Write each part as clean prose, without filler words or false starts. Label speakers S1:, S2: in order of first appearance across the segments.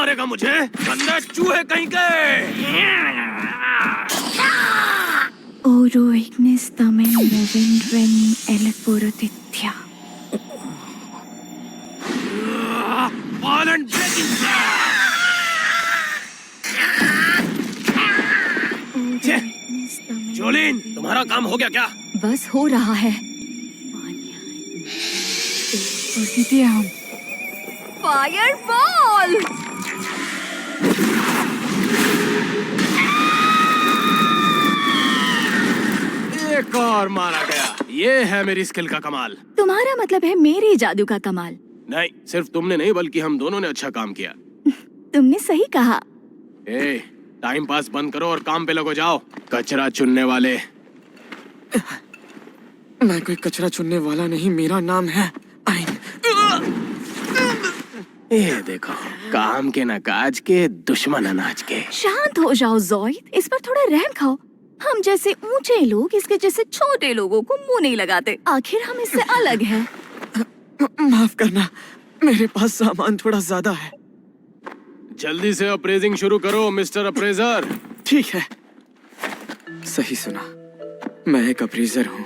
S1: मारेगा मुझे? गंदे चूहे कहीं के!
S2: Oro ignis tamen movindren elporotithya.
S1: Ball and breaking! Jolin, तुम्हारा काम हो गया क्या?
S2: बस हो रहा है। Fire ball!
S1: एक और मारा गया। ये है मेरी स्किल का कमाल।
S2: तुम्हारा मतलब है मेरे जादू का कमाल?
S1: नहीं, सिर्फ तुमने नहीं बल्कि हम दोनों ने अच्छा काम किया।
S2: तुमने सही कहा।
S1: टाइम पास बंद करो और काम पे लगो जाओ। कचरा चुनने वाले।
S3: मैं कोई कचरा चुनने वाला नहीं, मेरा नाम है आइन।
S1: ये देखो, काम के न काज के, दुश्मन अनाज के।
S2: शांत हो जाओ ज़ोइद, इस पर थोड़ा रहम खाओ। हम जैसे ऊंचे लोग इसके जैसे छोटे लोगों को मुंह नहीं लगाते। आखिर हम इससे अलग हैं।
S3: माफ करना, मेरे पास सामान थोड़ा ज्यादा है।
S1: जल्दी से अप्रेजिंग शुरू करो मिस्टर अप्रेजर।
S3: ठीक है, सही सुना, मैं एक अप्रेजर हूँ।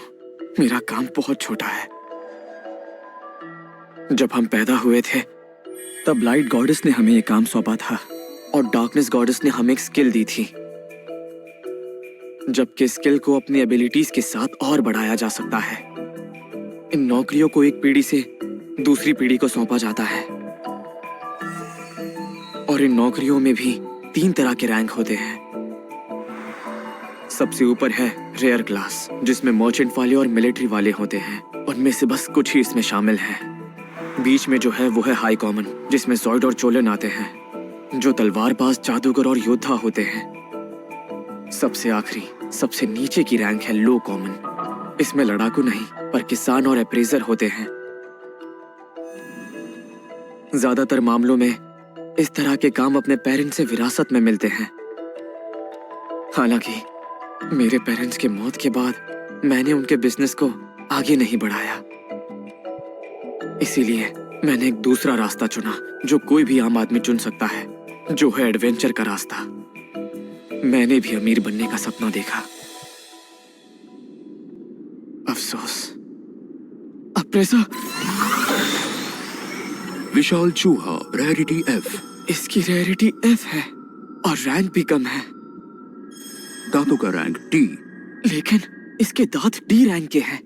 S3: मेरा काम बहुत छोटा है। जब हम पैदा हुए थे तब लाइट गॉडेस ने हमें ये काम सौंपा था और डार्कनेस गॉडेस ने हमें एक स्किल दी थी, जबकि स्किल को अपनी एबिलिटीज के साथ और बढ़ाया जा सकता है। इन नौकरियों को एक पीढ़ी से दूसरी पीढ़ी को सौंपा जाता है और इन नौकरियों में भी 3 तरह के रैंक होते हैं। सबसे ऊपर है रेयर क्लास, जिसमें मर्चेंट वाले और मिलिट्री वाले होते हैं। उनमें से बस कुछ ही इसमें शामिल हैं। बीच में जो है वो है हाई कॉमन, जिसमें ज़ॉइड और चोलन आते हैं, जो तलवारबाज, जादूगर और योद्धा होते हैं। सबसे आखिरी, सबसे नीचे की रैंक है लो कॉमन। इसमें लड़ाकू नहीं पर किसान और अप्रेजर होते हैं। ज्यादातर मामलों में इस तरह के काम अपने पेरेंट्स से विरासत में मिलते हैं। हालांकि मेरे पेरेंट्स के मौत के बाद मैंने उनके बिजनेस को आगे नहीं बढ़ाया, इसीलिए मैंने एक दूसरा रास्ता चुना जो कोई भी आम आदमी चुन सकता है, जो है एडवेंचर का रास्ता। मैंने भी अमीर बनने का सपना देखा। अफसोस, अप्रेजर।
S4: विशाल चूहा, रैरिटी F।
S3: इसकी रैरिटी F है और रैंक भी कम है।
S4: दांतों का रैंक D।
S3: लेकिन इसके दांत D रैंक के हैं।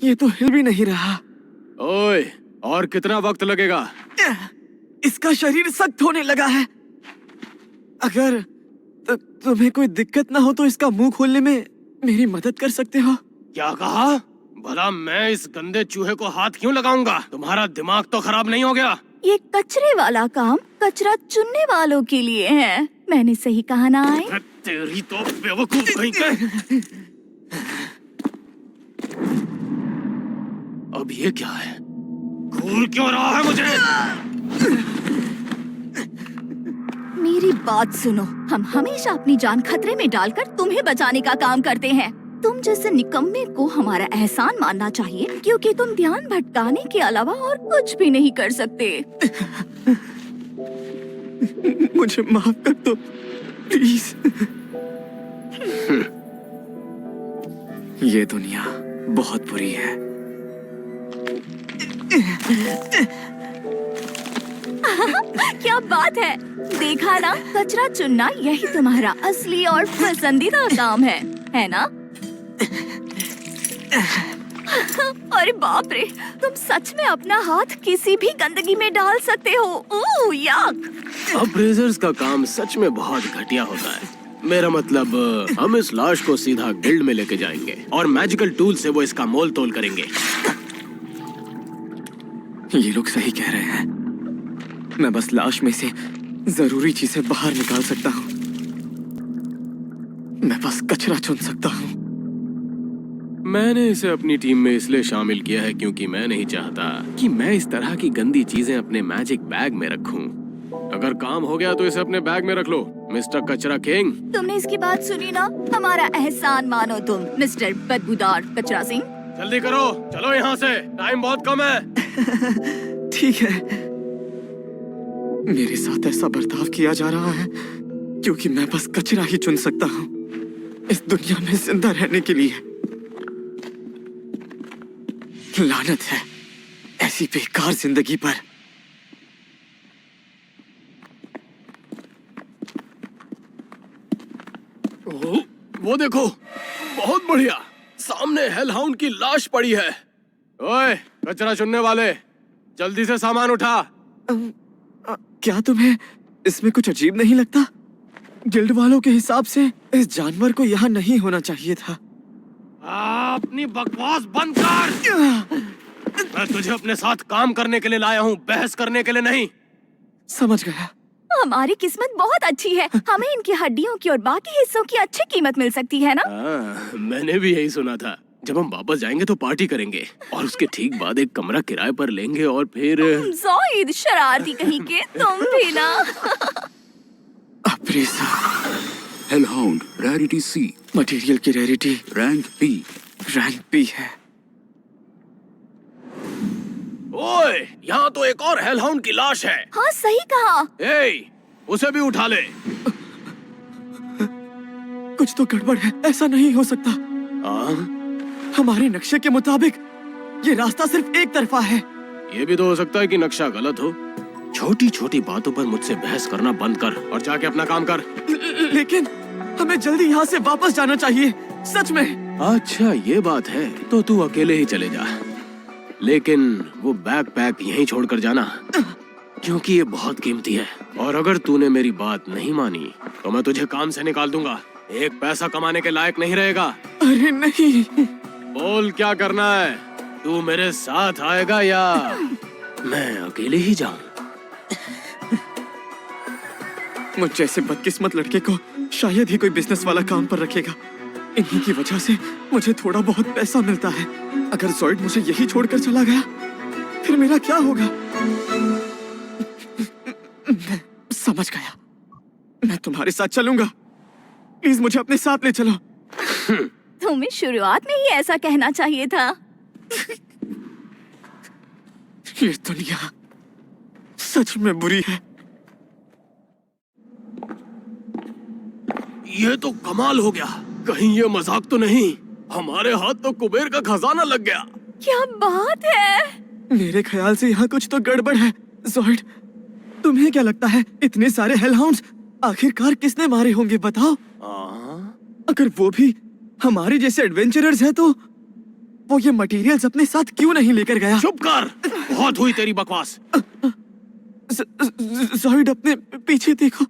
S3: ये तो हिल भी नहीं रहा।
S1: ओए, और कितना वक्त लगेगा?
S3: इसका शरीर सख्त होने लगा है। अगर तुम्हें कोई दिक्कत ना हो तो इसका मुंह खोलने में मेरी मदद कर सकते हो।
S1: क्या कहा? भला मैं इस गंदे चूहे को हाथ क्यों लगाऊंगा? तुम्हारा दिमाग तो खराब नहीं हो गया?
S2: ये कचरे वाला काम कचरा चुनने वालों के लिए है। मैंने सही कहा ना आए?
S1: तेरी तो बेवकूफ कहीं के। अब ये क्या है? घूर क्यों रहा है मुझे?
S2: मेरी बात सुनो, हम हमेशा अपनी जान खतरे में डालकर तुम्हें बचाने का काम करते हैं। तुम जैसे निकम्मे को हमारा एहसान मानना चाहिए, क्योंकि तुम ध्यान भटकाने के अलावा और कुछ भी नहीं कर सकते।
S3: मुझे माफ कर दो प्लीज। ये दुनिया बहुत बुरी है।
S2: क्या बात है, देखा ना, कचरा चुनना यही तुम्हारा असली और पसंदीदा काम है ना? अरे बाप रे, तुम सच में अपना हाथ किसी भी गंदगी में डाल सकते हो। ओह याक!
S1: अप्रेजर्स का काम सच में बहुत घटिया होता है। मेरा मतलब, हम इस लाश को सीधा गिल्ड में लेके जाएंगे और मैजिकल टूल से वो इसका मोल तोल करेंगे।
S3: ये लोग सही कह रहे हैं। मैं बस लाश में से जरूरी चीजें बाहर निकाल सकता हूँ। मैं बस कचरा चुन सकता हूँ।
S1: मैंने इसे अपनी टीम में इसलिए शामिल किया है क्योंकि मैं नहीं चाहता कि मैं इस तरह की गंदी चीजें अपने मैजिक बैग में रखूं। अगर काम हो गया तो इसे अपने बैग में रख लो, मिस्टर कचरा किंग।
S2: तुमने इसकी बात सुनी ना? हमारा एहसान मानो तुम, मिस्टर बदबूदार कचरा सिंह।
S1: जल्दी करो, चलो यहाँ से, टाइम बहुत कम है।
S3: ठीक है। मेरे साथ ऐसा बर्ताव किया जा रहा है क्योंकि मैं बस कचरा ही चुन सकता हूँ इस दुनिया में जिंदा रहने के लिए। लानत है ऐसी बेकार जिंदगी पर।
S1: ओह, वो देखो, बहुत बढ़िया, सामने हेलहाउंड की लाश पड़ी है। ओए, कचरा चुनने वाले, जल्दी से सामान उठा।
S3: क्या तुम्हें इसमें कुछ अजीब नहीं लगता? गिल्ड वालों के हिसाब से इस जानवर को यहाँ नहीं होना चाहिए था।
S1: अपनी बकवास बंद कर। मैं तुझे अपने साथ काम करने के लिए लाया हूँ, बहस करने के लिए नहीं।
S3: समझ गया।
S2: हमारी किस्मत बहुत अच्छी है, हमें इनकी हड्डियों की और बाकी हिस्सों की अच्छी कीमत मिल सकती है ना?
S1: मैंने भी यही सुना था। जब हम वापस जाएंगे तो पार्टी करेंगे और उसके ठीक बाद एक कमरा किराए पर लेंगे और फिर
S2: ज़ोइद, शरारती कहीं के, तुम भी ना।
S3: अप्रेसा।
S4: Hellhound, Rarity C,
S3: मटेरियल की rarity
S4: Rank P.
S3: Rank P है।
S1: ओए, यहाँ तो एक और हेलहाउंड की लाश है।
S2: हाँ सही कहा।
S1: ए, उसे भी उठा ले।
S3: कुछ तो गड़बड़ है, ऐसा नहीं हो सकता। हमारे नक्शे के मुताबिक ये रास्ता सिर्फ एक तरफा है।
S1: ये भी तो हो सकता है कि नक्शा गलत हो। छोटी छोटी बातों पर मुझसे बहस करना बंद कर और जाके अपना काम कर।
S3: लेकिन हमें जल्दी यहाँ से वापस जाना चाहिए, सच में।
S1: अच्छा ये बात है, तो तू अकेले ही चले जा, लेकिन वो बैकपैक यहीं छोड़कर जाना, क्योंकि ये बहुत कीमती है। और अगर तूने मेरी बात नहीं मानी तो मैं तुझे काम से निकाल दूंगा। एक पैसा कमाने के लायक नहीं रहेगा।
S3: अरे नहीं।
S1: बोल क्या करना है? तू मेरे साथ आएगा या मैं अकेले ही जाऊं?
S3: मुझ जैसे बदकिस्मत लड़के को शायद ही कोई बिजनेस वाला काम पर रखेगा। इन्हीं की वजह से मुझे थोड़ा बहुत पैसा मिलता है। अगर ज़ॉइड मुझे यही छोड़कर चला गया फिर मेरा क्या होगा? मैं समझ गया, मैं तुम्हारे साथ चलूंगा। प्लीज मुझे अपने साथ ले चलो।
S2: तुम्हें शुरुआत में ही ऐसा कहना चाहिए था।
S3: ये दुनिया सच में बुरी है।
S1: ये तो कमाल हो गया, कहीं ये मजाक तो नहीं? हमारे हाथ तो कुबेर का खजाना लग गया।
S2: क्या बात है?
S3: मेरे ख्याल से यहाँ कुछ तो गड़बड़ है। ज़ॉइड, तुम्हें क्या लगता है इतने सारे हेलहाउंड्स आखिरकार किसने मारे होंगे बताओ? अगर वो भी हमारे जैसे एडवेंचरर्स हैं तो वो ये मटेरियल्स अपने साथ क्यों नहीं लेकर गया?
S1: चुप कर, बहुत हुई तेरी बकवास।
S3: ज़ॉइड अपने पीछे देखो।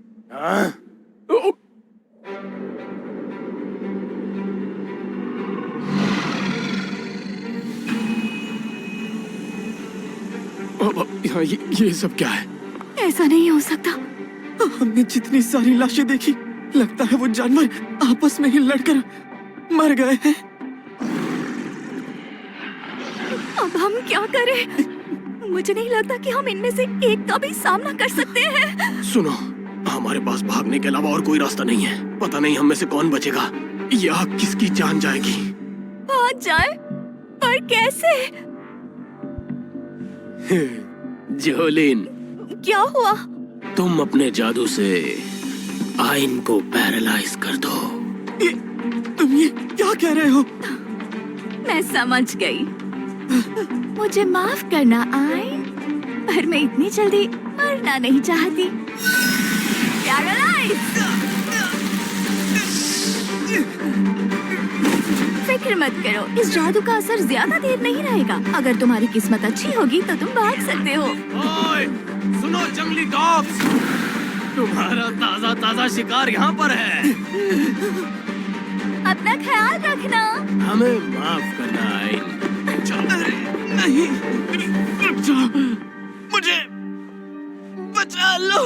S3: ये सब क्या है?
S2: ऐसा नहीं हो सकता।
S3: हमने जितनी सारी लाशें देखी, लगता है वो जानवर आपस में ही लड़कर मर गए हैं।
S2: अब हम क्या करें? मुझे नहीं लगता कि हम इनमें से एक का भी सामना कर सकते हैं।
S1: सुनो, हमारे पास भागने के अलावा और कोई रास्ता नहीं है। पता नहीं हम में से कौन बचेगा या किसकी जान जाएगी।
S2: भाग जाए, पर कैसे?
S1: जोलिन,
S2: क्या हुआ?
S1: तुम अपने जादू से आइन को पैरालाइज कर दो।
S3: तुम ये क्या कह रहे हो?
S2: मैं समझ गई। मुझे माफ करना आइन, पर मैं इतनी जल्दी मरना नहीं चाहती। पैरालाइज! फिक्र मत करो, इस जादू का असर ज्यादा देर नहीं रहेगा। अगर तुम्हारी किस्मत अच्छी होगी तो तुम भाग सकते हो।
S1: ओए, सुनो जंगली डॉग्स, तुम्हारा ताजा ताजा शिकार यहाँ पर है।
S2: अपना ख्याल रखना।
S1: हमें माफ करना आइन।
S3: नहीं, रुक जाओ, मुझे बचा लो।